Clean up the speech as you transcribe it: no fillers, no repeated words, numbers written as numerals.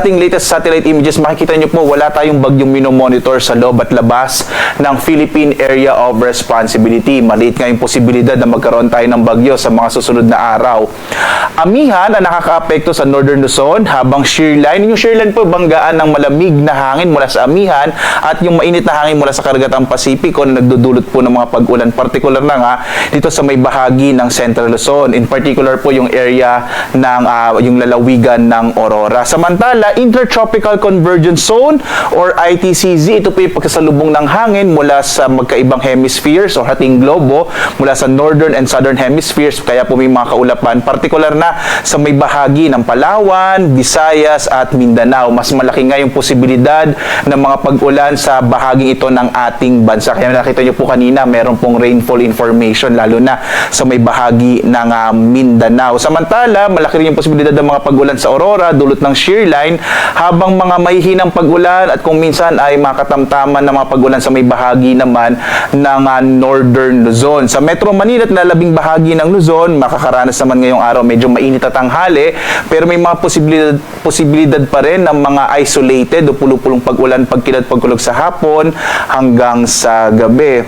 Ating latest satellite images, makikita nyo po wala tayong bagyong minomonitor sa loob at labas ng Philippine Area of Responsibility. Maliit nga yung posibilidad na magkaroon tayo ng bagyo sa mga susunod na araw. Amihan ang nakakaapekto sa Northern Luzon, habang shearline. Yung shearline po, banggaan ng malamig na hangin mula sa amihan at yung mainit na hangin mula sa karagatang Pasipiko na nagdudulot po ng mga pag-ulan. Particular na nga dito sa may bahagi ng Central Luzon. In particular po yung area ng yung lalawigan ng Aurora. Samantala, Intertropical Convergence Zone or ITCZ, ito po yung pagsasalubong ng hangin mula sa magkaibang hemispheres o hating globo mula sa northern and southern hemispheres, kaya po may mga kaulapan, partikular na sa may bahagi ng Palawan, Visayas at Mindanao. Mas malaki nga yung posibilidad ng mga pag-ulan sa bahaging ito ng ating bansa. Kaya nakita nyo po kanina, meron pong rainfall information lalo na sa may bahagi ng Mindanao. Samantala, malaki rin yung posibilidad ng mga pag-ulan sa Aurora dulot ng shearline, habang mga mahihinang pag-ulan at kung minsan ay makatamtaman ng mga pag-ulan sa may bahagi naman ng Northern Luzon. Sa Metro Manila at lalabing bahagi ng Luzon, makakaranas naman ngayong araw medyo mainit at tanghali, pero may mga posibilidad pa rin ng mga isolated o pulupulong pag-ulan, pagkilat, pagkulog sa hapon hanggang sa gabi.